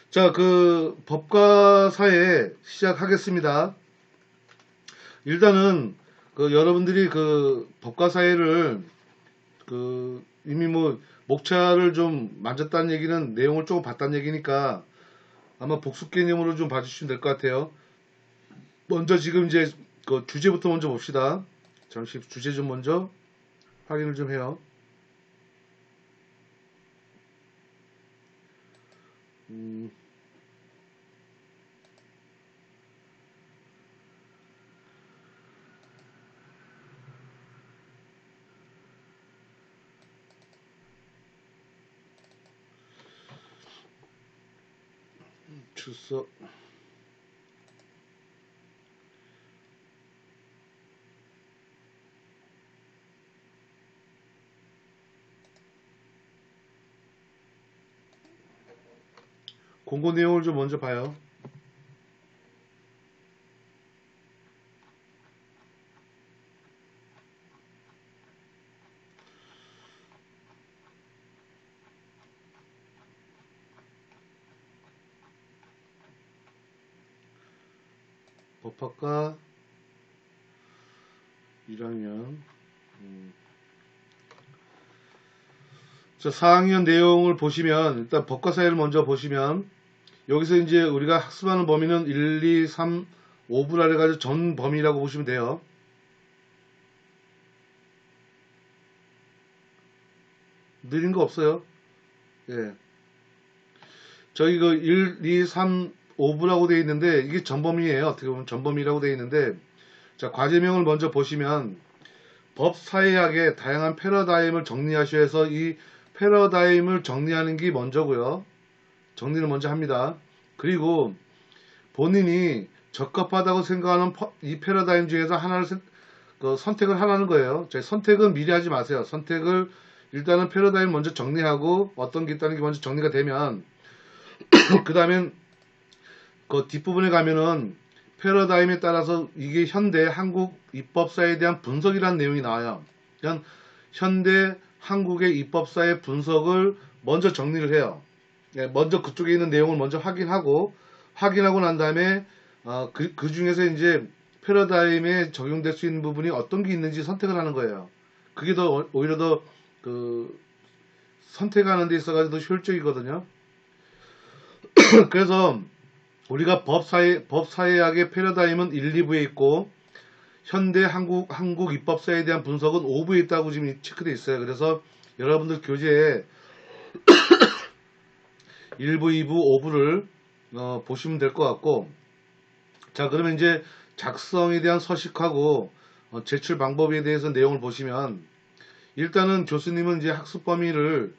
자, 그 법과 사회 시작하겠습니다. 일단은 그 여러분들이 그 법과 사회를 그 이미 뭐 목차를 좀 만졌다는 얘기는 내용을 조금 봤다는 얘기니까 아마 복습 개념으로 좀 봐주시면 될 것 같아요. 먼저 지금 이제 그 주제부터 먼저 봅시다. 잠시 주제 좀 먼저 확인을 좀 해요. 음, 출석. 공고 내용을 좀 먼저 봐요. 법학과 1학년. 자, 4학년 내용을 보시면 일단 법과 사회를 먼저 보시면 여기서 이제 우리가 학습하는 범위는 1, 2, 3, 5분 아래 가지고 전 범위라고 보시면 돼요. 느린 거 없어요. 예. 저희 그 1, 2, 3, 5부라고 되어 있는데 이게 전범위예요. 어떻게 보면 전범위라고 되어 있는데 자, 과제명을 먼저 보시면 법사회학의 다양한 패러다임을 정리하셔야 해서 이 패러다임을 정리하는 게 먼저고요. 정리를 먼저 합니다. 그리고 본인이 적합하다고 생각하는 이 패러다임 중에서 하나를 선택을 하라는 거예요. 선택은 미리 하지 마세요. 선택을 일단은 패러다임 먼저 정리하고 어떤 게 있다는 게 먼저 정리가 되면 그 다음엔 그 뒷부분에 가면은 패러다임에 따라서 이게 현대 한국 입법사에 대한 분석이라는 내용이 나와요. 그냥 현대 한국의 입법사의 분석을 먼저 정리를 해요. 먼저 그쪽에 있는 내용을 먼저 확인하고 난 다음에 그 중에서 이제 패러다임에 적용될 수 있는 부분이 어떤 게 있는지 선택을 하는 거예요. 그게 더 오히려 더 그 선택하는 데 있어가지고 더 효율적이거든요. 그래서 우리가 법사회학의 패러다임은 1, 2부에 있고 현대 한국 입법사에 대한 분석은 5부에 있다고 지금 체크되어 있어요. 그래서 여러분들 교재에 1부, 2부, 5부를 보시면 될 것 같고 자, 그러면 이제 작성에 대한 서식하고 제출 방법에 대해서 내용을 보시면 일단은 교수님은 이제 학습 범위를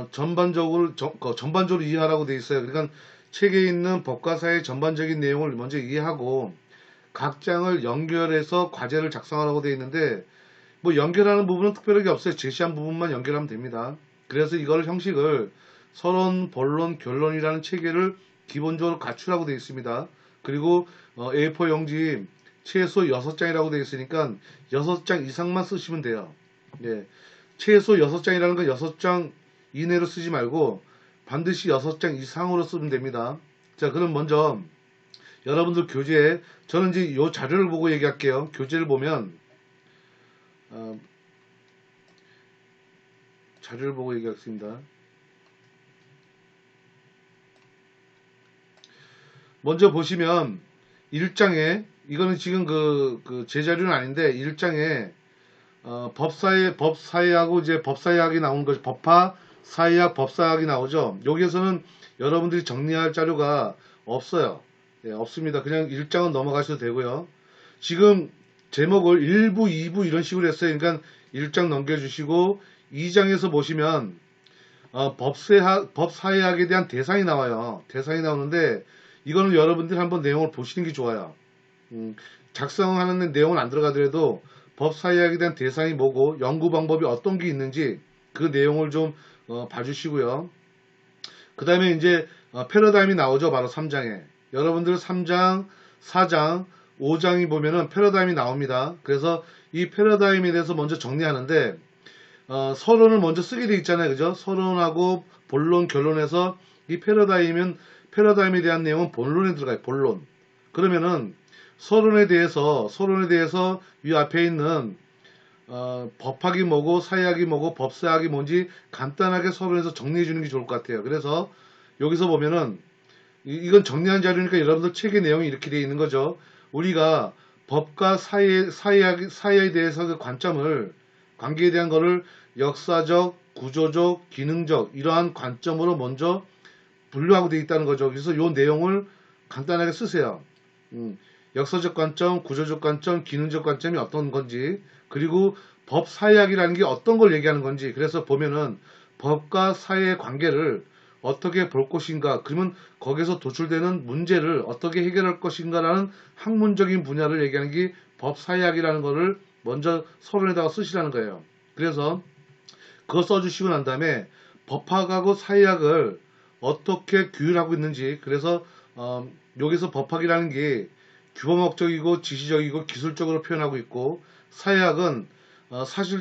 전반적으로 이해하라고 되어 있어요. 그러니까 책에 있는 법과사의 전반적인 내용을 먼저 이해하고 각 장을 연결해서 과제를 작성하라고 되어 있는데 뭐 연결하는 부분은 특별하게 없어요. 제시한 부분만 연결하면 됩니다. 그래서 이걸 형식을 서론, 본론, 결론이라는 체계를 기본적으로 갖추라고 되어 있습니다. 그리고 A4 용지 최소 6장이라고 되어 있으니까 6장 이상만 쓰시면 돼요. 예. 최소 6장이라는 건 6장 이내로 쓰지 말고 반드시 6장 이상으로 쓰면 됩니다. 자, 그럼 먼저 여러분들 교재에 저는 이제 이 자료를 보고 얘기할게요. 교재를 보면 자료를 보고 얘기하겠습니다. 먼저 보시면 1장에 이거는 지금 제 자료는 아닌데 1장에 법사회하고 이제 법사회학이 나오는 거죠. 법화, 사회학, 법사학이 나오죠. 여기에서는 여러분들이 정리할 자료가 없어요. 네, 없습니다. 그냥 1장은 넘어가셔도 되고요. 지금 제목을 1부, 2부 이런 식으로 했어요. 그러니까 1장 넘겨주시고 2장에서 보시면 법사회학에 대한 대상이 나와요. 대상이 나오는데 이거는 여러분들이 한번 내용을 보시는 게 좋아요. 작성하는 내용은 안 들어가더라도 법사회학에 대한 대상이 뭐고 연구 방법이 어떤 게 있는지 그 내용을 좀 봐주시고요. 그 다음에 이제 패러다임이 나오죠. 바로 3장에. 여러분들 3장, 4장, 5장이 보면은 패러다임이 나옵니다. 그래서 이 패러다임에 대해서 먼저 정리하는데 서론을 먼저 쓰게 돼 있잖아요. 그죠? 서론하고 본론, 결론에서 이 패러다임에 대한 내용은 본론에 들어가요. 본론. 그러면은 서론에 대해서 이 앞에 있는 법학이 뭐고 사회학이 뭐고 법사학이 뭔지 간단하게 서론에서 정리해 주는 게 좋을 것 같아요. 그래서 여기서 보면은 이건 정리한 자료니까 여러분들 책의 내용이 이렇게 되어 있는 거죠. 우리가 법과 사회에 대해서 그 관계에 대한 거를 역사적, 구조적, 기능적 이러한 관점으로 먼저 분류하고 되어 있다는 거죠. 그래서 이 내용을 간단하게 쓰세요. 역사적 관점, 구조적 관점, 기능적 관점이 어떤 건지, 그리고 법 사회학이라는 게 어떤 걸 얘기하는 건지. 그래서 보면은 법과 사회의 관계를 어떻게 볼 것인가, 그러면 거기서 도출되는 문제를 어떻게 해결할 것인가라는 학문적인 분야를 얘기하는 게 법 사회학이라는 거를 먼저 서론에다가 쓰시라는 거예요. 그래서 그거 써주시고 난 다음에 법학하고 사회학을 어떻게 규율하고 있는지, 그래서 여기서 법학이라는 게 규범학적이고 지시적이고 기술적으로 표현하고 있고, 사회학은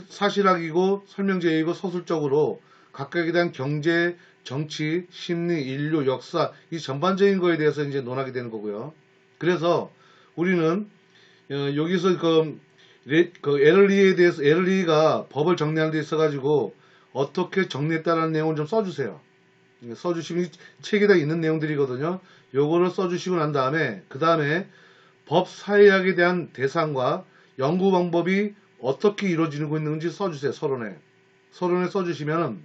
사실학이고 설명제이고 서술적으로 각각에 대한 경제, 정치, 심리, 인류, 역사 이 전반적인 거에 대해서 이제 논하게 되는 거고요. 그래서 우리는 여기서 에럴리가 법을 정리하는 데 있어가지고 어떻게 정리했다는 내용을 좀 써주세요. 써주시면 책에다 있는 내용들이거든요. 요거를 써주시고 난 다음에 그 다음에 법 사회학에 대한 대상과 연구 방법이 어떻게 이루어지고 있는지 써주세요. 서론에 써주시면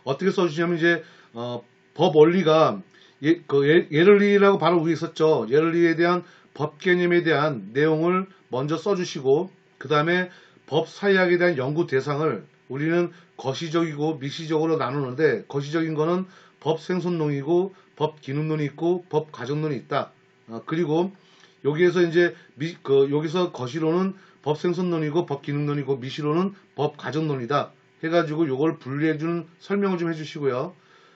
어떻게 써주시냐면 이제 법 원리가 예럴리라고 바로 위에 있었죠. 예럴리에 대한 법 개념에 대한 내용을 먼저 써주시고 그 다음에 법 사회학에 대한 연구 대상을 우리는 거시적이고 미시적으로 나누는데, 거시적인 거는 법 생손론이고 법 기능론이 있고 법 가정론이 있다. 그리고 여기에서 이제 여기서 거시론은 법 생손론이고 법 기능론이고 미시론은 법 가정론이다. 해가지고 요걸 분리해주는 설명을 좀 해주시고요.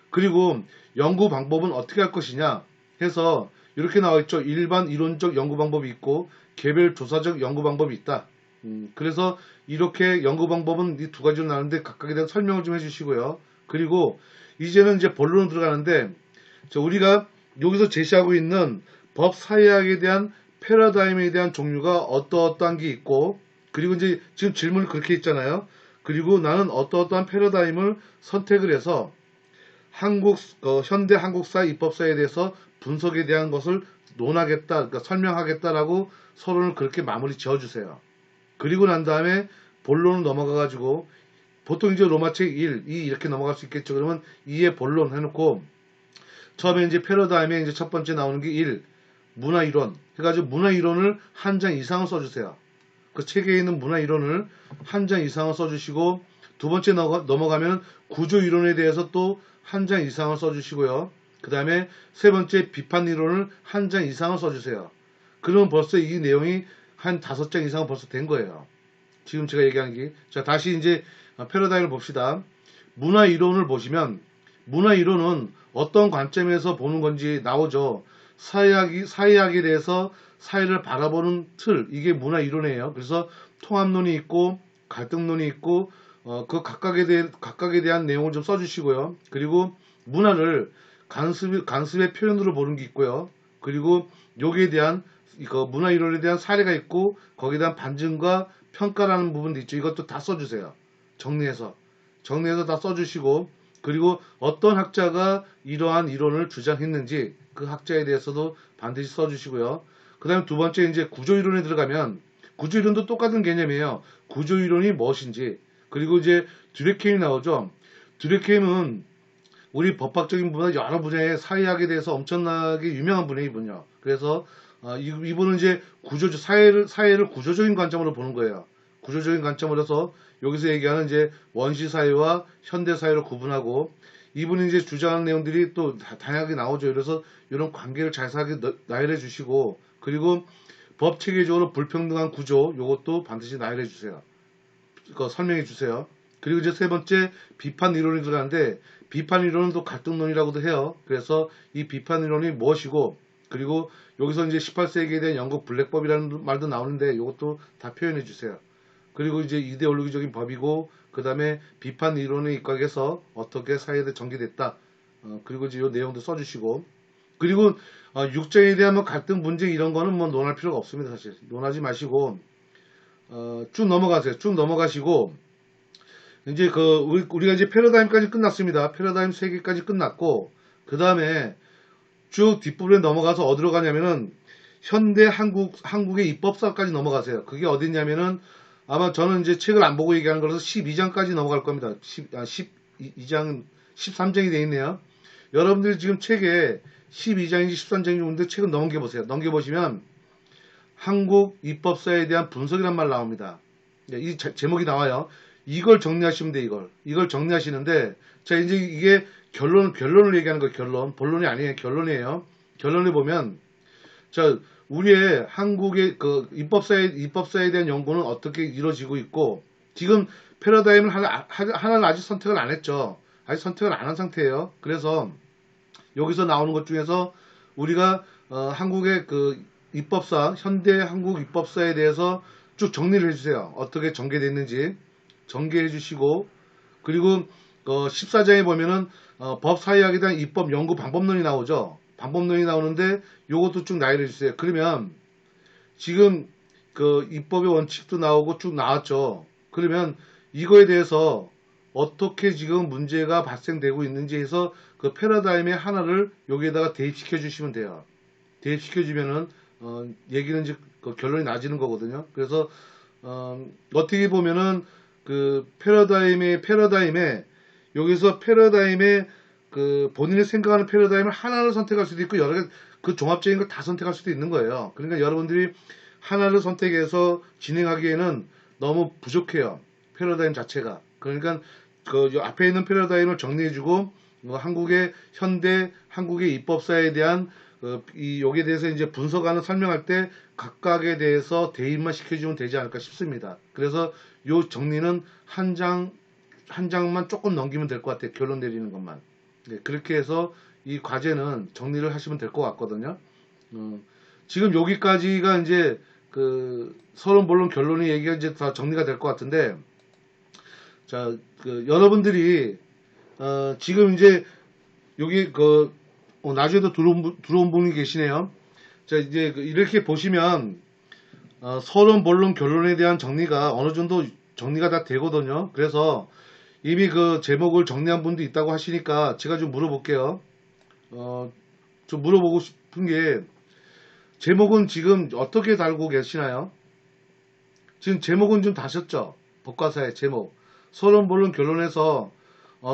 그리고 연구 방법은 어떻게 할 것이냐 해서 이렇게 나와있죠. 일반 이론적 연구 방법이 있고 개별 조사적 연구 방법이 있다. 그래서 이렇게 연구 방법은 이 두 가지로 나누는데 각각에 대한 설명을 좀 해주시고요. 그리고 이제는 이제 본론으로 들어가는데, 우리가 여기서 제시하고 있는 법 사회학에 대한 패러다임에 대한 종류가 어떠한 게 있고, 그리고 이제 지금 질문이 그렇게 있잖아요. 그리고 나는 어떠한 패러다임을 선택을 해서 현대 한국사 입법사에 대해서 분석에 대한 것을 논하겠다, 그러니까 설명하겠다라고 서론을 그렇게 마무리 지어주세요. 그리고 난 다음에 본론을 넘어가가지고 보통 이제 로마책 1, 2 이렇게 넘어갈 수 있겠죠. 그러면 2의 본론 해놓고 처음에 이제 패러다임에 이제 첫 번째 나오는 게 1, 문화이론 해가지고 문화이론을 한 장 이상을 써주세요. 그 책에 있는 문화이론을 한 장 이상을 써주시고, 두 번째 넘어가면 구조이론에 대해서 또 한 장 이상을 써주시고요. 그 다음에 세 번째 비판이론을 한 장 이상을 써주세요. 그러면 벌써 이 내용이 한 5장 이상은 벌써 된 거예요. 지금 제가 얘기한 게. 자, 다시 이제 패러다임을 봅시다. 문화이론을 보시면 문화이론은 어떤 관점에서 보는 건지 나오죠. 사회학에 대해서 사회를 바라보는 틀, 이게 문화이론이에요. 그래서 통합론이 있고 갈등론이 있고 그 각각에 대한 내용을 좀 써주시고요. 그리고 문화를 간습의 표현으로 보는 게 있고요. 그리고 여기에 대한 문화이론에 대한 사례가 있고 거기에 대한 반증과 평가라는 부분도 있죠. 이것도 다 써주세요. 정리해서 다 써주시고, 그리고 어떤 학자가 이러한 이론을 주장했는지 그 학자에 대해서도 반드시 써주시고요. 그 다음에 두 번째 이제 구조이론에 들어가면 구조이론도 똑같은 개념이에요. 구조이론이 무엇인지. 그리고 이제 듀레케임이 나오죠. 듀레케임은 우리 법학적인 분야 여러 분야의 사회학에 대해서 엄청나게 유명한 분이에요, 이분요. 그래서 이분은 이제 사회를 구조적인 관점으로 보는 거예요. 구조적인 관점으로 해서 여기서 얘기하는 이제 원시 사회와 현대 사회를 구분하고, 이분이 이제 주장하는 내용들이 또 다양하게 나오죠. 그래서 이런 관계를 자세하게 나열해 주시고, 그리고 법 체계적으로 불평등한 구조 요것도 반드시 나열해 주세요. 설명해 주세요. 그리고 이제 세 번째 비판 이론이 들어가는데, 비판 이론은 또 갈등론이라고도 해요. 그래서 이 비판 이론이 무엇이고, 그리고 여기서 이제 18세기에 대한 영국 블랙법이라는 말도 나오는데 이것도 다 표현해 주세요. 그리고 이제 이데올로기적인 법이고, 그 다음에 비판 이론에 입각해서 어떻게 사회에 전개됐다. 그리고 이제 이 내용도 써주시고, 그리고 육정에 대한 뭐 갈등 분쟁 이런 거는 뭐 논할 필요가 없습니다. 사실 논하지 마시고 쭉 넘어가세요. 쭉 넘어가시고 이제 우리가 이제 패러다임까지 끝났습니다. 패러다임 3개까지 끝났고 그 다음에 쭉 뒷부분에 넘어가서 어디로 가냐면은 현대 한국의 입법사까지 넘어가세요. 그게 어딨냐면은 아마 저는 이제 책을 안 보고 얘기하는 거라서 12장까지 넘어갈 겁니다. 12장, 13장이 되어 있네요. 여러분들이 지금 책에 12장인지 13장인지 오는데 책을 넘겨보세요. 넘겨보시면 한국 입법사에 대한 분석이란 말 나옵니다. 이 제목이 나와요. 이걸 정리하시면 돼, 이걸 정리하시는데, 자, 이제 이게 결론을 얘기하는 거예요, 결론. 본론이 아니에요, 결론이에요. 결론을 보면, 자, 우리의 한국의 입법사에 대한 연구는 어떻게 이루어지고 있고, 지금 패러다임을 하나는 아직 선택을 안 했죠. 아직 선택을 안 한 상태예요. 그래서, 여기서 나오는 것 중에서 우리가, 한국의 현대 한국 입법사에 대해서 쭉 정리를 해주세요. 어떻게 전개됐는지. 전개해 주시고 그리고 14장에 보면은 법사회학에 대한 입법 연구 방법론이 나오죠. 방법론이 나오는데 요것도 쭉 나열해 주세요. 그러면 지금 입법의 원칙도 나오고 쭉 나왔죠. 그러면 이거에 대해서 어떻게 지금 문제가 발생되고 있는지 해서 그 패러다임의 하나를 여기에다가 대입시켜 주시면 돼요. 대입시켜 주면은 얘기는 이제 결론이 나지는 거거든요. 그래서 어떻게 보면은 패러다임에 여기서 패러다임에 본인이 생각하는 패러다임을 하나를 선택할 수도 있고 여러 개 종합적인 걸 다 선택할 수도 있는 거예요. 그러니까 여러분들이 하나를 선택해서 진행하기에는 너무 부족해요. 패러다임 자체가. 그러니까 앞에 있는 패러다임을 정리해주고 한국의 현대 한국의 입법사에 대한 여기에 대해서 이제 분석하는 설명할 때 각각에 대해서 대입만 시켜주면 되지 않을까 싶습니다. 그래서 요 정리는 한 장만 조금 넘기면 될 것 같아요. 결론 내리는 것만. 네, 그렇게 해서 이 과제는 정리를 하시면 될 것 같거든요. 지금 여기까지가 이제 서론 본론 결론의 얘기가 이제 다 정리가 될 것 같은데, 자, 여러분들이 지금 이제 여기 나중에도 들어온 분이 계시네요. 자, 이제 이렇게 보시면 서론, 본론, 결론에 대한 정리가 어느 정도 정리가 다 되거든요. 그래서 이미 제목을 정리한 분도 있다고 하시니까 제가 좀 물어볼게요. 좀 물어보고 싶은 게 제목은 지금 어떻게 달고 계시나요? 지금 제목은 좀 다셨죠? 법과사의 제목. 서론, 본론, 결론에서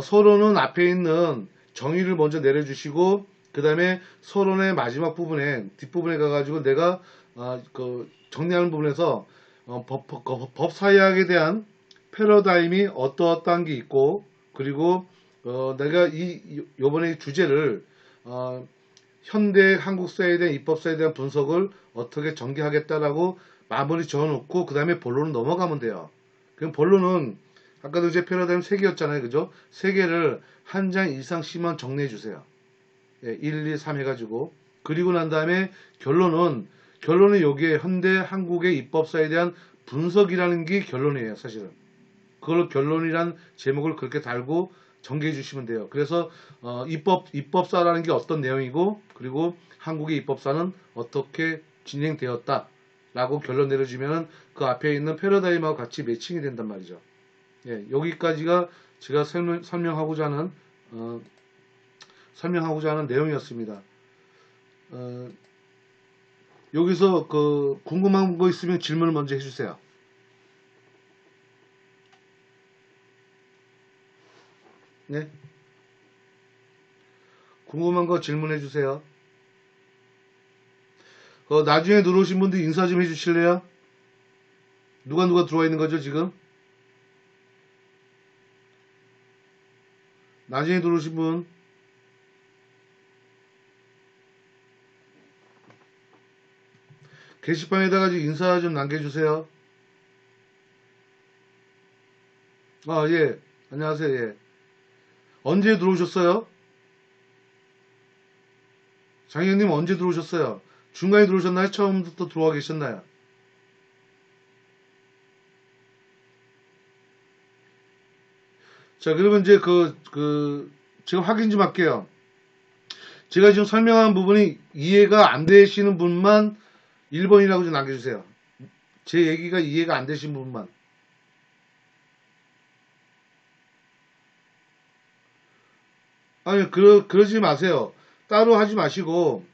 서론은 앞에 있는 정의를 먼저 내려주시고 그 다음에 서론의 마지막 부분에 뒷부분에 가가지고 내가 정리하는 부분에서 법사회학에 대한 패러다임이 어떠한 게 있고 그리고 내가 요번에 주제를 현대 한국사에 대한 입법사에 대한 분석을 어떻게 전개하겠다라고 마무리 지어놓고 그 다음에 본론으로 넘어가면 돼요. 그럼 본론은 아까도 이제 패러다임 3개였잖아요. 그죠? 3개를 한 장 이상씩만 정리해 주세요. 1, 2, 3 해가지고. 그리고 난 다음에 결론은 여기에 현대 한국의 입법사에 대한 분석이라는 게 결론이에요. 사실은. 그걸 결론이란 제목을 그렇게 달고 전개해 주시면 돼요. 그래서 입법사라는 게 어떤 내용이고 그리고 한국의 입법사는 어떻게 진행되었다 라고 결론 내려주면 그 앞에 있는 패러다임하고 같이 매칭이 된단 말이죠. 예, 여기까지가 제가 설명하고자 하는 내용이었습니다. 여기서 궁금한 거 있으면 질문을 먼저 해주세요. 네? 궁금한 거 질문해 주세요. 나중에 들어오신 분들 인사 좀 해주실래요? 누가 들어와 있는 거죠 지금? 나중에 들어오신 분 게시판에다가 인사 좀 남겨주세요. 예. 안녕하세요. 예. 언제 들어오셨어요? 장현님 언제 들어오셨어요? 중간에 들어오셨나요? 처음부터 들어와 계셨나요? 자, 그러면 이제 제가 확인 좀 할게요. 제가 지금 설명한 부분이 이해가 안 되시는 분만 1번이라고 좀 남겨주세요. 제 얘기가 이해가 안 되신 분만. 아니, 그러지 마세요. 따로 하지 마시고,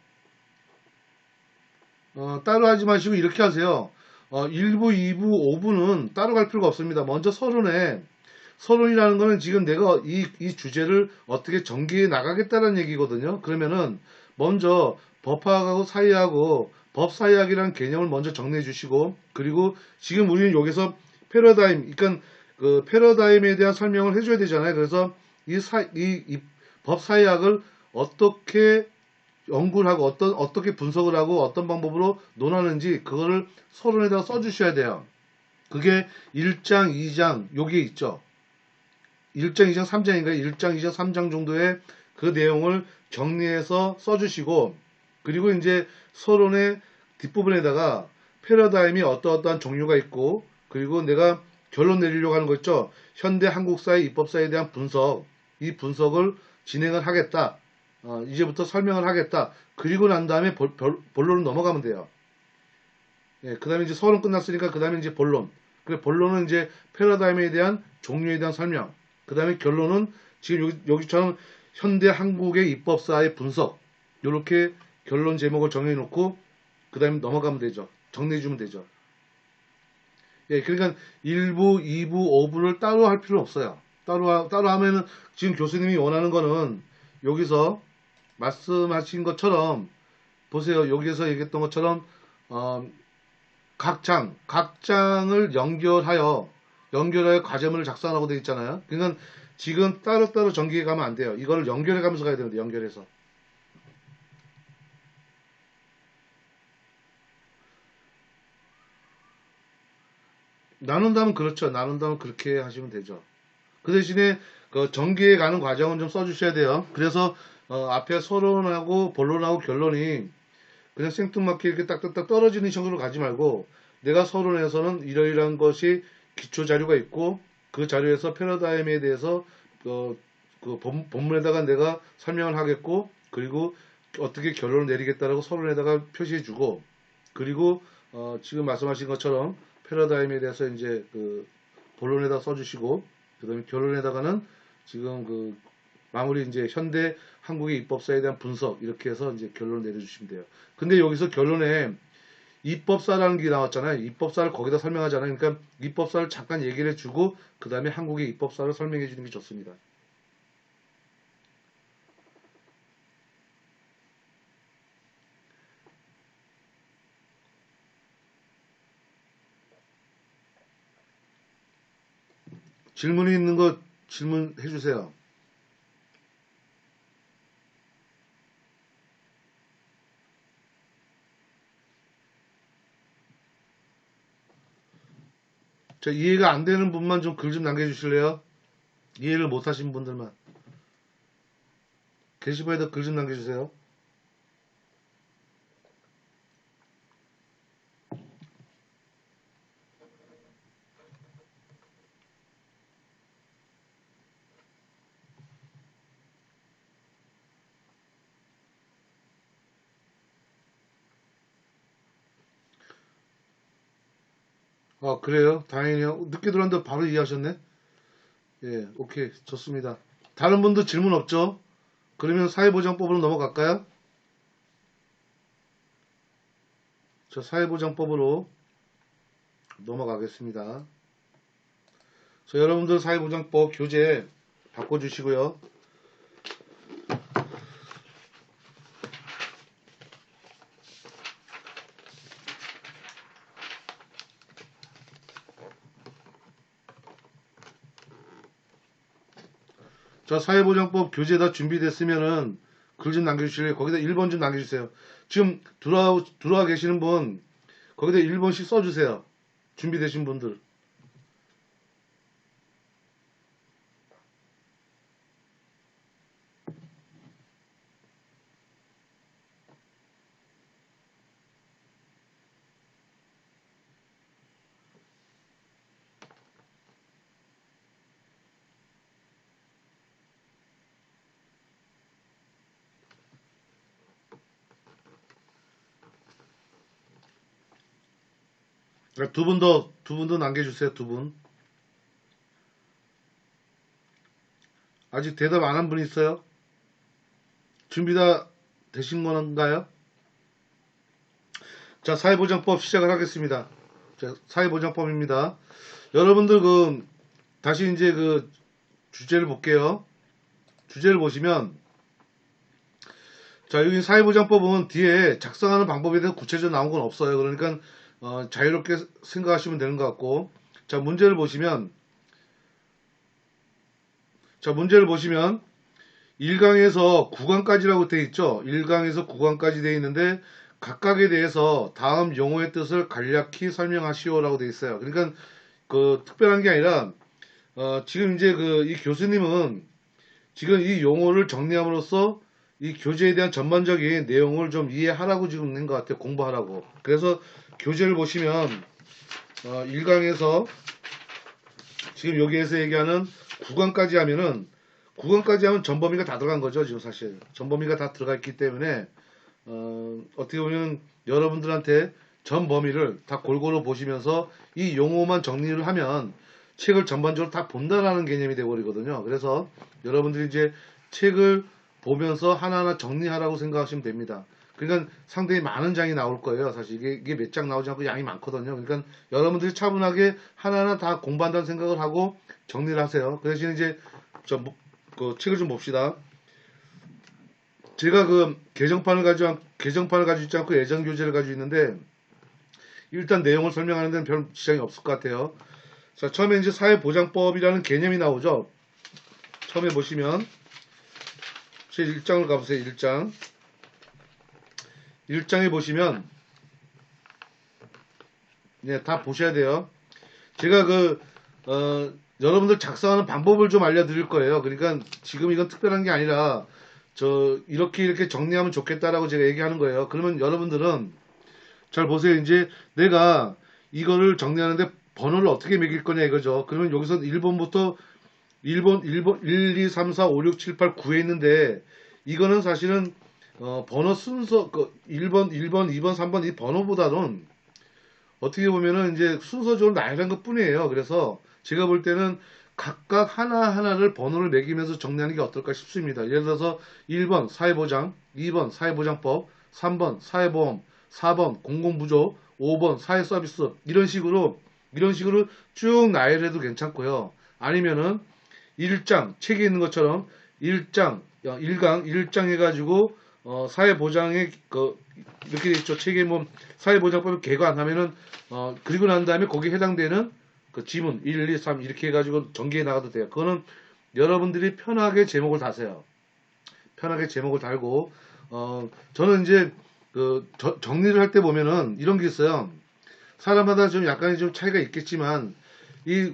따로 하지 마시고 이렇게 하세요. 1부, 2부, 5부는 따로 갈 필요가 없습니다. 먼저 서론이라는 거는 지금 내가 이 주제를 어떻게 전개해 나가겠다는 얘기거든요. 그러면은 먼저 법학하고 사이하고 법 사이학이라는 개념을 먼저 정리해 주시고, 그리고 지금 우리는 여기서 패러다임, 그러니까 그 패러다임에 대한 설명을 해줘야 되잖아요. 그래서 이 법 사이학을 어떻게 연구를 하고 어떻게 분석을 하고 어떤 방법으로 논하는지 그거를 서론에다가 써주셔야 돼요. 그게 1장, 2장 여기에 있죠. 1장, 2장, 3장인가요? 1장, 2장, 3장 정도의 그 내용을 정리해서 써주시고, 그리고 이제 서론의 뒷부분에다가 패러다임이 어떠어떠한 종류가 있고, 그리고 내가 결론 내리려고 하는 거 있죠. 현대 한국사의 입법사에 대한 분석, 이 분석을 진행을 하겠다. 이제부터 설명을 하겠다. 그리고 난 다음에 본론으로 넘어가면 돼요. 예, 그 다음에 이제 서론 끝났으니까 그 다음에 이제 본론. 그래, 본론은 이제 패러다임에 대한 종류에 대한 설명. 그 다음에 결론은 지금 여기처럼 현대 한국의 입법사의 분석. 이렇게 결론 제목을 정해놓고 그 다음에 넘어가면 되죠. 정리해주면 되죠. 예, 그러니까 1부, 2부, 5부를 따로 할 필요 없어요. 따로 하면은 지금 교수님이 원하는 거는 여기서 말씀하신 것처럼 보세요. 여기에서 얘기했던 것처럼 어, 각 장을 연결하여 과제문을 작성하라고 되어 있잖아요. 그러니까 지금 따로따로 전기해 가면 안 돼요. 이거를 연결해 가면서 가야 되는데 연결해서. 나눈다면 그렇죠. 나눈다면 그렇게 하시면 되죠. 그 대신에 그 전기해 가는 과정은 좀 써주셔야 돼요. 그래서 앞에 서론하고 본론하고 결론이 그냥 생뚱맞게 이렇게 딱딱딱 떨어지는 식으로 가지 말고 내가 서론에서는 이러이러한 것이 기초 자료가 있고 그 자료에서 패러다임에 대해서 본문에다가 내가 설명을 하겠고 그리고 어떻게 결론을 내리겠다라고 서론에다가 표시해주고 그리고 지금 말씀하신 것처럼 패러다임에 대해서 이제 그 본론에다 써주시고 그다음에 결론에다가는 지금 그 마무리 이제 현대 한국의 입법사에 대한 분석 이렇게 해서 이제 결론을 내려주시면 돼요. 근데 여기서 결론에 입법사라는 게 나왔잖아요. 입법사를 거기다 설명하잖아요. 그러니까 입법사를 잠깐 얘기를 해주고 그 다음에 한국의 입법사를 설명해 주는 게 좋습니다. 질문이 있는 거 질문해 주세요. 이해가 안 되는 분만 좀 글 좀 남겨주실래요? 이해를 못 하신 분들만. 게시판에다 글 좀 남겨주세요. 그래요? 다행이네요. 늦게 들어왔는데 바로 이해하셨네? 예, 오케이. 좋습니다. 다른 분도 질문 없죠? 그러면 사회보장법으로 넘어갈까요? 저 사회보장법으로 넘어가겠습니다. 여러분들 사회보장법 교재 바꿔주시고요. 사회보장법 교재 다 준비됐으면은 글 좀 남겨주실래요? 거기다 1번 좀 남겨주세요. 지금 들어와 계시는 분 거기다 1번씩 써주세요. 준비되신 분들. 두 분 더 남겨주세요. 두 분. 아직 대답 안 한 분 있어요? 준비 다 되신 건가요? 자, 사회보장법 시작을 하겠습니다. 자, 사회보장법입니다. 여러분들 다시 이제 주제를 볼게요. 주제를 보시면, 자, 여기 사회보장법은 뒤에 작성하는 방법에 대해서 구체적으로 나온 건 없어요. 그러니까, 자유롭게 생각하시면 되는 것 같고, 자, 문제를 보시면, 1강에서 9강까지라고 되어 있죠. 1강에서 9강까지 되어 있는데 각각에 대해서 다음 용어의 뜻을 간략히 설명하시오라고 되어 있어요. 그러니까 특별한 게 아니라 지금 이제 이 교수님은 지금 이 용어를 정리함으로써 이 교재에 대한 전반적인 내용을 좀 이해하라고 지금 낸 것 같아요. 공부하라고. 그래서 교재를 보시면 1강에서 지금 여기에서 얘기하는 9강까지 하면은 9강까지 하면 전범위가 다 들어간 거죠. 지금 사실 전범위가 다 들어가 있기 때문에 어떻게 보면 여러분들한테 전 범위를 다 골고루 보시면서 이 용어만 정리를 하면 책을 전반적으로 다 본다라는 개념이 되어버리거든요. 그래서 여러분들이 이제 책을 보면서 하나하나 정리하라고 생각하시면 됩니다. 그러니까 상당히 많은 장이 나올 거예요. 사실 이게 몇 장 나오지 않고 양이 많거든요. 그러니까 여러분들이 차분하게 하나하나 다 공부한다는 생각을 하고 정리를 하세요. 그 대신 이제 책을 좀 봅시다. 제가 개정판을 가지고 있지 않고 예전 교재를 가지고 있는데 일단 내용을 설명하는 데는 별 지장이 없을 것 같아요. 자, 처음에 이제 사회보장법이라는 개념이 나오죠. 처음에 보시면 제 1장을 가보세요. 1장. 1장에 보시면 네, 다 보셔야 돼요. 제가 여러분들 작성하는 방법을 좀 알려드릴 거예요. 그러니까 지금 이건 특별한 게 아니라 이렇게 정리하면 좋겠다라고 제가 얘기하는 거예요. 그러면 여러분들은 잘 보세요. 이제 내가 이거를 정리하는데 번호를 어떻게 매길 거냐 이거죠. 그러면 여기서 1번부터 1, 2, 3, 4, 5, 6, 7, 8, 9에 있는데 이거는 사실은 번호 순서 1번, 2번, 3번 이 번호보다는 어떻게 보면은 이제 순서적으로 나열한 것 뿐이에요. 그래서 제가 볼 때는 각각 하나하나를 번호를 매기면서 정리하는 게 어떨까 싶습니다. 예를 들어서 1번 사회보장, 2번 사회보장법, 3번 사회보험, 4번 공공부조, 5번 사회서비스 이런 식으로 쭉 나열해도 괜찮고요. 아니면은 1장 책에 있는 것처럼 1장 1강 해가지고 사회보장에 이렇게 돼 있죠. 책에 사회보장법을 개관하면은 그리고 난 다음에 거기에 해당되는 지문 1, 2, 3 이렇게 해가지고 전개해 나가도 돼요. 그거는 여러분들이 편하게 제목을 다세요. 편하게 제목을 달고 저는 이제 정리를 할 때 보면은 이런 게 있어요. 사람마다 좀 약간의 좀 차이가 있겠지만 이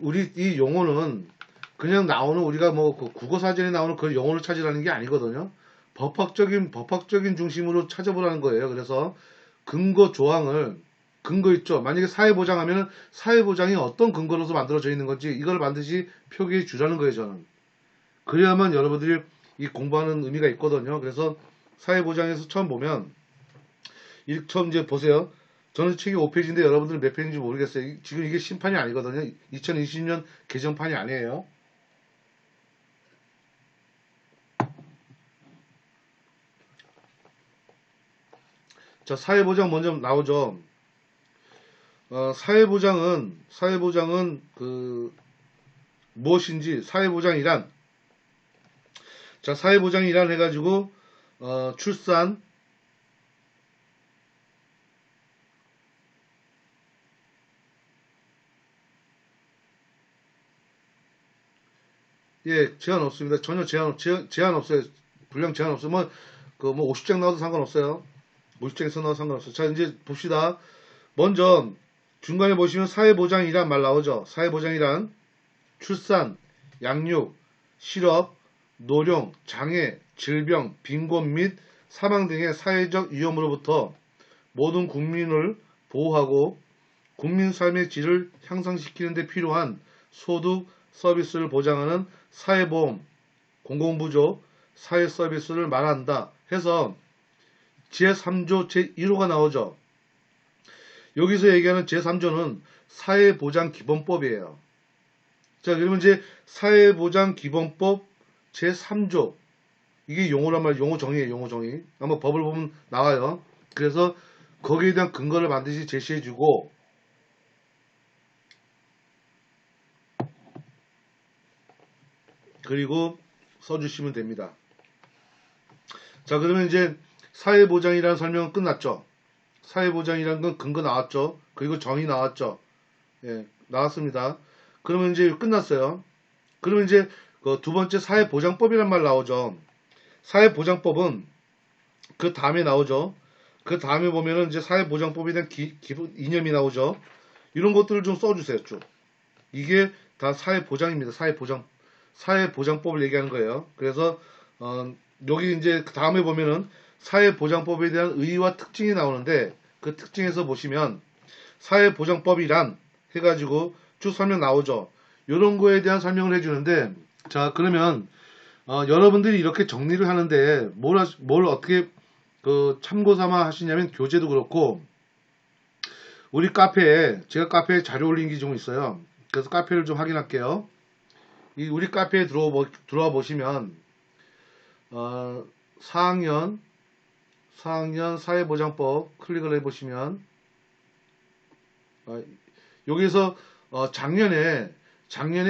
용어는 그냥 나오는 우리가 국어 사전에 나오는 그 용어를 찾으라는 게 아니거든요. 법학적인 중심으로 찾아보라는 거예요. 그래서 근거 있죠. 만약에 사회보장하면 사회보장이 어떤 근거로서 만들어져 있는 건지 이걸 반드시 표기해 주라는 거예요. 저는 그래야만 여러분들이 이 공부하는 의미가 있거든요. 그래서 사회보장에서 처음 보면 처음 이제 보세요. 저는 책이 5페이지인데 여러분들은 몇 페이지인지 모르겠어요. 지금 이게 신판이 아니거든요. 2020년 개정판이 아니에요. 자, 사회보장 먼저 나오죠. 사회보장은 무엇인지 사회보장이란 해가지고 출산 예 제한 없습니다. 전혀 제한 없어요. 분량 제한 없어요. 50장 나와도 상관없어요. 50장에서 나와도 상관없어요. 자 이제 봅시다. 먼저 중간에 보시면 사회보장이란 말 나오죠. 사회보장이란 출산, 양육, 실업, 노령, 장애, 질병, 빈곤 및 사망 등의 사회적 위험으로부터 모든 국민을 보호하고 국민 삶의 질을 향상시키는 데 필요한 소득, 서비스를 보장하는 사회보험, 공공부조, 사회서비스를 말한다 해서 제3조 제1호가 나오죠. 여기서 얘기하는 제3조는 사회보장기본법이에요. 자, 그러면 이제 사회보장기본법 제3조. 이게 용어란 말이에요. 용어 정의예요. 용어 정의. 한번 법을 보면 나와요. 그래서 거기에 대한 근거를 반드시 제시해주고, 그리고 써주시면 됩니다. 자, 그러면 이제 사회보장이라는 설명은 끝났죠. 사회보장이라는 건 근거 나왔죠. 그리고 정의 나왔죠. 예, 나왔습니다. 그러면 이제 끝났어요. 그러면 이제 그 두 번째 사회보장법이란 말 나오죠. 사회보장법은 그 다음에 나오죠. 그 다음에 보면은 이제 사회보장법에 대한 기본 이념이 나오죠. 이런 것들을 좀 써주세요. 쭉. 이게 다 사회보장입니다. 사회보장법을 얘기하는 거예요. 그래서 여기 이제 그 다음에 보면은 사회보장법에 대한 의의와 특징이 나오는데 그 특징에서 보시면 사회보장법이란 해가지고 쭉 설명 나오죠. 이런 거에 대한 설명을 해주는데 자 그러면 여러분들이 이렇게 정리를 하는데 뭘 어떻게 그 참고 삼아 하시냐면 교재도 그렇고 우리 카페에 제가 카페에 자료 올린 게 좀 있어요. 그래서 카페를 좀 확인할게요. 우리 카페에 들어와 보시면 4학년 사회보장법 클릭을 해보시면 여기서 작년에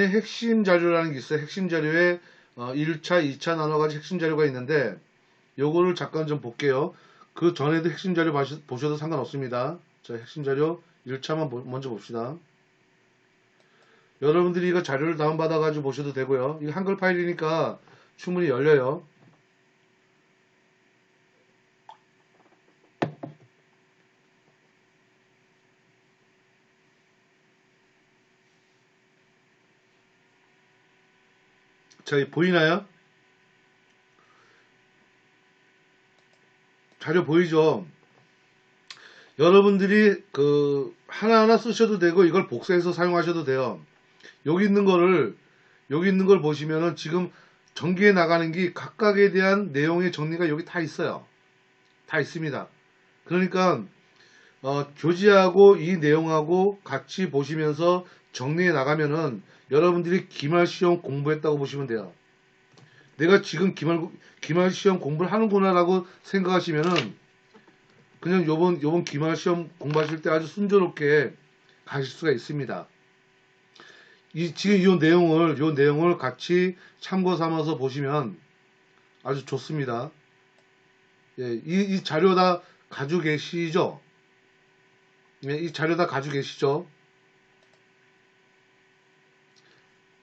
핵심 자료라는 게 있어요. 핵심 자료에 1차, 2차 나눠가지고 핵심 자료가 있는데 요거를 잠깐 좀 볼게요. 그 전에도 핵심 자료 보셔도 상관없습니다. 자, 핵심 자료 1차만 먼저 봅시다. 여러분들이 이거 자료를 다운받아가지고 보셔도 되고요. 이거 한글 파일이니까 충분히 열려요. 자, 보이나요? 자료 보이죠? 여러분들이 그 하나하나 쓰셔도 되고 이걸 복사해서 사용하셔도 돼요. 여기 있는 걸 보시면은 지금 전기에 나가는 게 각각에 대한 내용의 정리가 여기 다 있어요. 다 있습니다. 그러니까 교재하고 이 내용하고 같이 보시면서 정리해 나가면은 여러분들이 기말 시험 공부했다고 보시면 돼요. 내가 지금 기말 시험 공부를 하는구나라고 생각하시면은 그냥 요번 기말 시험 공부하실 때 아주 순조롭게 가실 수가 있습니다. 지금 요 내용을 같이 참고 삼아서 보시면 아주 좋습니다. 예, 이 자료 다 가지고 계시죠? 예, 이 자료 다 가지고 계시죠?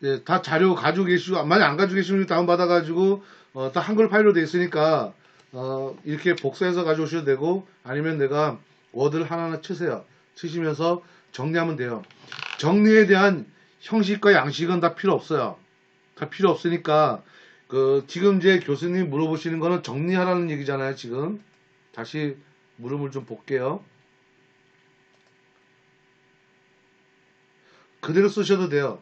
예, 다 자료 가지고 계시고, 만약 안 가지고 계시면 다운받아가지고, 다 한글 파일로 돼 있으니까, 이렇게 복사해서 가져오셔도 되고, 아니면 내가 워드를 하나하나 치세요. 치시면서 정리하면 돼요. 정리에 대한 형식과 양식은 다 필요 없어요. 다 필요 없으니까, 지금 이제 교수님 물어보시는 거는 정리하라는 얘기잖아요, 지금. 다시 물음을 좀 볼게요. 그대로 쓰셔도 돼요.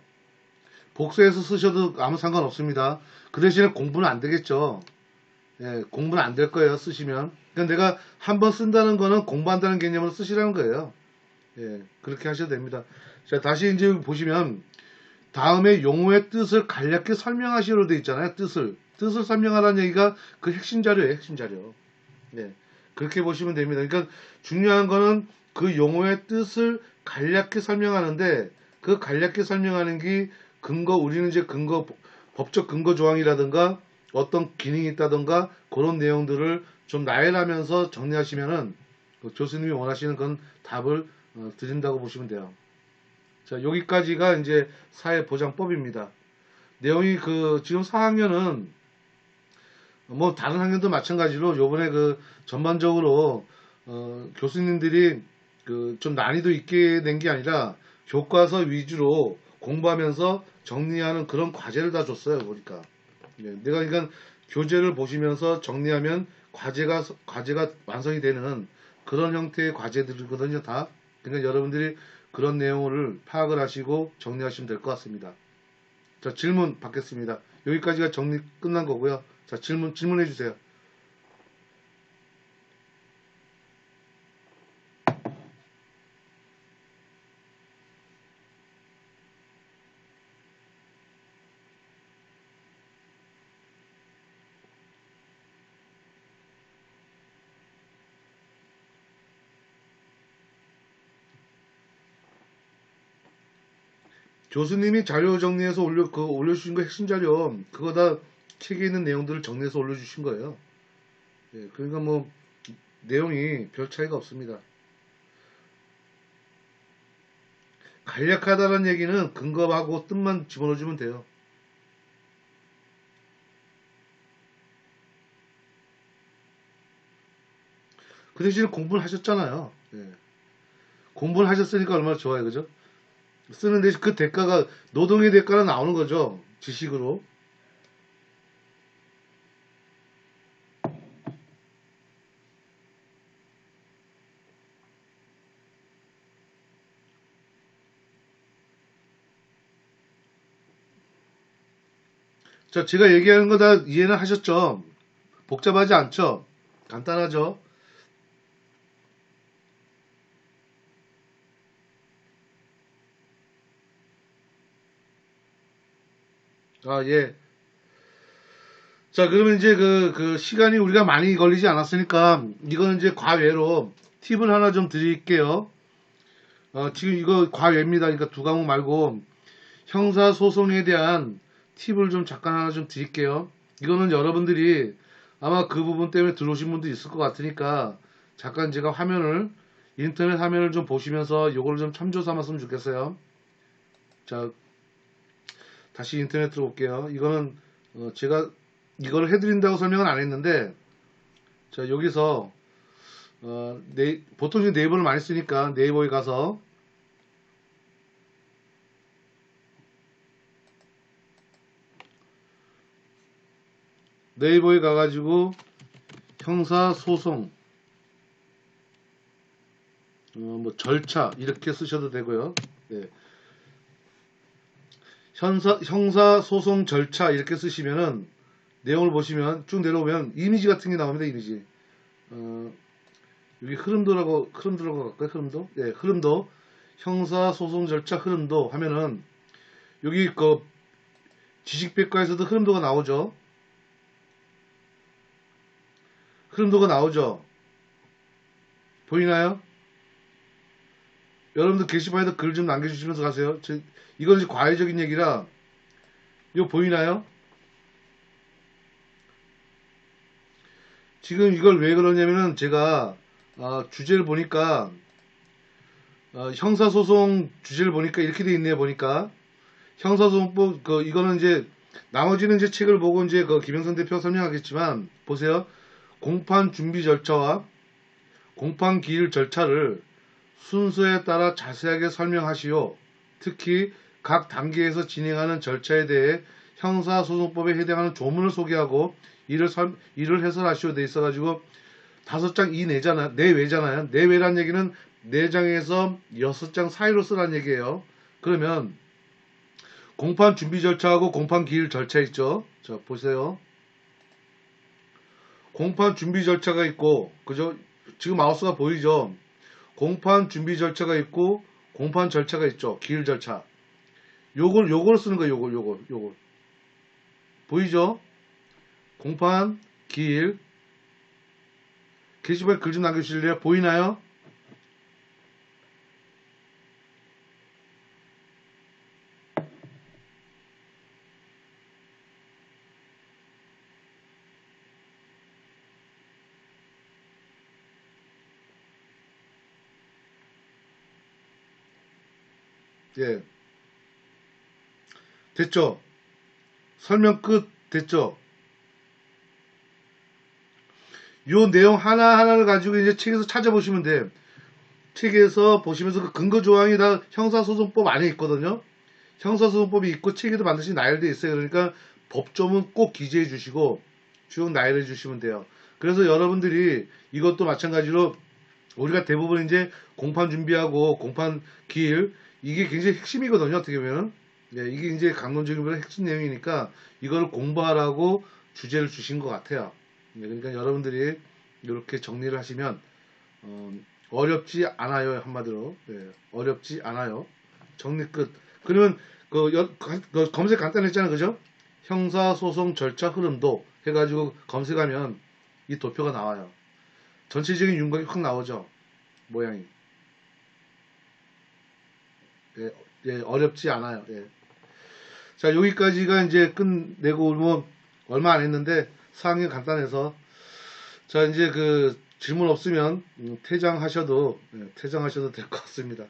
복사해서 쓰셔도 아무 상관없습니다. 그 대신에 공부는 안 되겠죠. 예, 공부는 안 될 거예요, 쓰시면. 그러니까 내가 한번 쓴다는 거는 공부한다는 개념으로 쓰시라는 거예요. 예, 그렇게 하셔도 됩니다. 자, 다시 이제 보시면, 다음에 용어의 뜻을 간략히 설명하시로 되어 있잖아요, 뜻을. 뜻을 설명하라는 얘기가 그 핵심 자료예요, 핵심 자료. 예, 그렇게 보시면 됩니다. 그러니까 중요한 거는 그 용어의 뜻을 간략히 설명하는데, 그 간략히 설명하는 게 우리는 이제 법적 근거 조항이라든가 어떤 기능이 있다든가 그런 내용들을 좀 나열하면서 정리하시면은 그 교수님이 원하시는 건 답을 드린다고 보시면 돼요. 자, 여기까지가 이제 사회보장법입니다. 내용이 지금 4학년은 뭐 다른 학년도 마찬가지로 요번에 전반적으로 교수님들이 좀 난이도 있게 낸 게 아니라 교과서 위주로 공부하면서 정리하는 그런 과제를 다 줬어요. 보니까 내가 그러니까 교재를 보시면서 정리하면 과제가 완성이 되는 그런 형태의 과제들이거든요. 다. 그러니까 여러분들이 그런 내용을 파악을 하시고 정리하시면 될 것 같습니다. 자, 질문 받겠습니다. 여기까지가 정리 끝난 거고요. 자, 질문해 주세요. 교수님이 자료 정리해서 올려주신 거 핵심 자료, 그거 다 책에 있는 내용들을 정리해서 올려주신 거예요. 예, 그러니까 뭐, 내용이 별 차이가 없습니다. 간략하다는 얘기는 근거하고 뜻만 집어넣어주면 돼요. 그 대신에 공부를 하셨잖아요. 예. 공부를 하셨으니까 얼마나 좋아요, 그죠? 쓰는 대신 그 대가가, 노동의 대가가 나오는 거죠. 지식으로. 자, 제가 얘기하는 거 다 이해는 하셨죠? 복잡하지 않죠? 간단하죠? 아, 예. 자, 그러면 이제 그 시간이 우리가 많이 걸리지 않았으니까, 이거는 이제 과외로 팁을 하나 좀 드릴게요. 지금 이거 과외입니다. 그러니까 두 과목 말고, 형사소송에 대한 팁을 좀 잠깐 하나 좀 드릴게요. 이거는 여러분들이 아마 그 부분 때문에 들어오신 분도 있을 것 같으니까, 잠깐 제가 인터넷 화면을 좀 보시면서 요거를 좀 참조 삼았으면 좋겠어요. 자, 다시 인터넷 들어볼게요. 이거는 제가 이걸 해드린다고 설명은 안 했는데, 자, 여기서 보통 이제 네이버를 많이 쓰니까 네이버에 가서 네이버에 가가지고 형사소송 뭐 절차 이렇게 쓰셔도 되고요. 네. 형사소송 절차 이렇게 쓰시면은 내용을 보시면 쭉 내려오면 이미지 같은 게 나옵니다. 이미지. 여기 흐름도라고 갈까요? 흐름도? 네, 흐름도. 형사소송 절차 흐름도 하면은 여기 그 지식백과에서도 흐름도가 나오죠. 흐름도가 나오죠. 보이나요? 여러분들 게시판에도 글 좀 남겨주시면서 가세요. 이건 이제 과외적인 얘기라 이거 보이나요? 지금 이걸 왜 그러냐면은 제가 주제를 보니까 형사소송 주제를 보니까 이렇게 돼 있네요. 보니까 형사소송법 이거는 이제 나머지는 이제 책을 보고 이제 김영선 대표가 설명하겠지만 보세요. 공판 준비 절차와 공판 기일 절차를 순서에 따라 자세하게 설명하시오. 특히 각 단계에서 진행하는 절차에 대해 형사소송법에 해당하는 조문을 소개하고 이를 해설하시오 돼 있어가지고 5장 내외잖아요. 내외란 얘기는 4장에서 6장 사이로 쓰라는 얘기예요. 그러면 공판 준비 절차하고 공판 기일 절차 있죠. 자, 보세요. 공판 준비 절차가 있고, 그죠? 지금 마우스가 보이죠? 공판 준비 절차가 있고, 공판 절차가 있죠. 기일 절차. 요걸 쓰는 거예요. 요걸. 보이죠? 공판, 기일. 게시판에 글 좀 남겨주실래요? 보이나요? 예. 됐죠? 설명 끝 됐죠? 요 내용 하나하나를 가지고 이제 책에서 찾아보시면 돼. 책에서 보시면서 그 근거 조항이 다 형사소송법 안에 있거든요. 형사소송법이 있고 책에도 반드시 나열되어 있어요. 그러니까 법조문 꼭 기재해 주시고 쭉 나열해 주시면 돼요. 그래서 여러분들이 이것도 마찬가지로 우리가 대부분 이제 공판 준비하고 공판 기일 이게 굉장히 핵심이거든요. 어떻게 보면 이게 이제 강론적인 핵심 내용이니까 이걸 공부하라고 주제를 주신 것 같아요. 그러니까 여러분들이 이렇게 정리를 하시면 어렵지 않아요. 한마디로 어렵지 않아요. 정리 끝. 그러면 검색 간단했잖아요. 그죠? 형사소송 절차 흐름도 해가지고 검색하면 이 도표가 나와요. 전체적인 윤곽이 확 나오죠. 모양이. 어렵지 않아요. 자, 여기까지가 이제 끝내고 뭐 얼마 안 했는데 사항이 간단해서 자, 이제 그 질문 없으면 퇴장하셔도 될 것 같습니다.